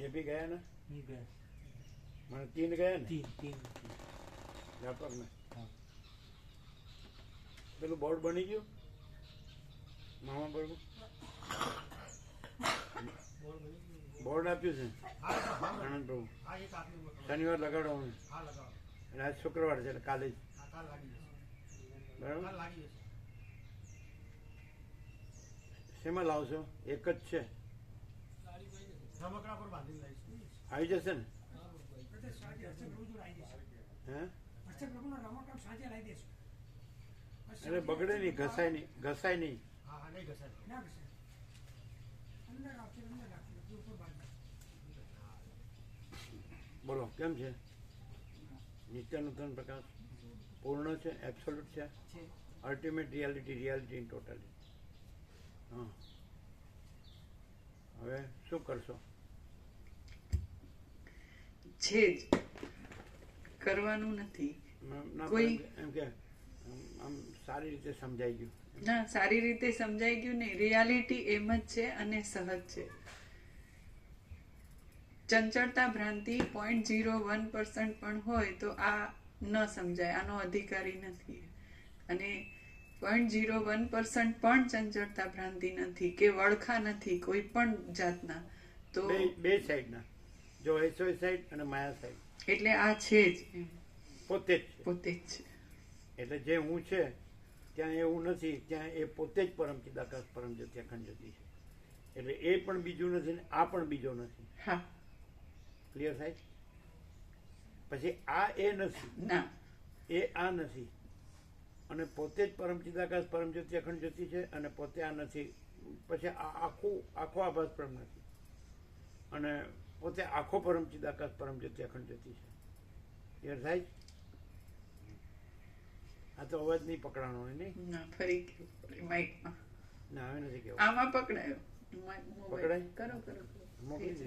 ये भी गया ना? नहीं गया। मैंने 3 गया ना? 3 व्यापार में हाँ। પેલું બોર્ડ બની ગયું મામા બોર્ડ આપ્યું છે આનંદ પ્રભુ શનિવાર લગાડવાનું અને આજ શુક્રવાર છે એટલે કાલે જ બરાબર શેમાં લાવશો એક જ છે આવી જશે ને હે એટલે બગડે નહીં ઘસાય નહીં બોલો કેમ છે નિત્ય નૂતન પ્રકાશ પૂર્ણ છે એબ્સોલ્યુટ છે અલ્ટિમેટ રિયાલિટી ઇન ટોટલી હા હવે શું કરશો છે જ કરવાનું નથી કોઈ એમ કે આમ સારી રીતે સમજાઈ ગયું ના સારી રીતે સમજાઈ ગયું નહીં રિયાલિટી એમ જ છે અને સહજ છે ચંચળતા ભ્રાંતિ 0.01% પણ હોય તો આ ન સમજાય આનો અધિકારી નથી અને 0.01% પણ ચંચળતા ભ્રાંતિ નથી કે વળખા નથી કોઈ પણ જાતના તો બે સાઈડના જો એસોય સાઈડ અને માયા સાઈડ એટલે આ છે જ પોતે જ પોતે જ છે એટલે જે હું છે ત્યાં એવું નથી ત્યાં એ પોતે જ પરમ ચિદાકાશ પરમ જ્યોતિ અખંડ જ્યોતિ છે એટલે એ પણ બીજું નથી ને આ પણ બીજો નથી હા ક્લિયર થાય પછી આ એ નથી ના એ આ નથી અને પોતે જ પરમ ચિદાકાશ પરમ જ્યોતિ અખંડ જ્યોતિ છે અને પોતે આ નથી પછી આ આખો આભાસ પરમ નથી અને પોતે આખો પરમ ચિદાકાશ પરમ જ્યોતિ અખંડ જ્યોતિ છે ક્લિયર થાય આ તો અવાજ નહીં પકડાનો હોય નહીં ના ફરી કેવું પડે માઇકમાં ના હવે નથી કેવું આમાં પકડાયો પકડાય? કરો મોકલી દે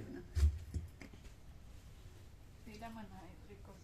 પેલામાં ના રેકોર્ડ